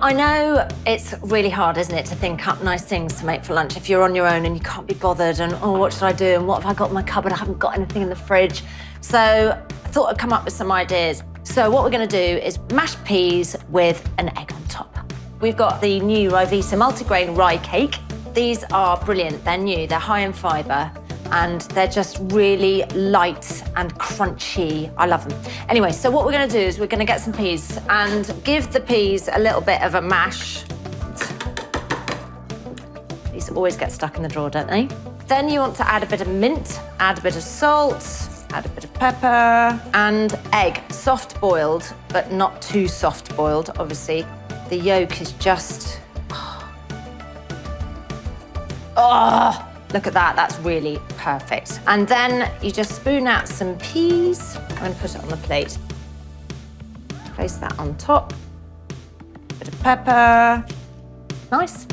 I know it's really hard, isn't it, to think up nice things to make for lunch if you're on your own and you can't be bothered and, oh, what should I do? And what have I got in my cupboard? I haven't got anything in the fridge. So I thought I'd come up with some ideas. So what we're gonna do is mashed peas with an egg on top. We've got the new Ryvita multigrain rye cake. These are brilliant, they're new, they're high in fibre, and they're just really light and crunchy. I love them. Anyway, so what we're gonna do is we're gonna get some peas and give the peas a little bit of a mash. These always get stuck in the drawer, don't they? Then you want to add a bit of mint, add a bit of salt, add a bit of pepper, and egg. Soft boiled, but not too soft boiled, obviously. The yolk is just, oh, look at that, that's really perfect. And then you just spoon out some peas. I'm gonna put it on the plate. Place that on top. Bit of pepper. Nice.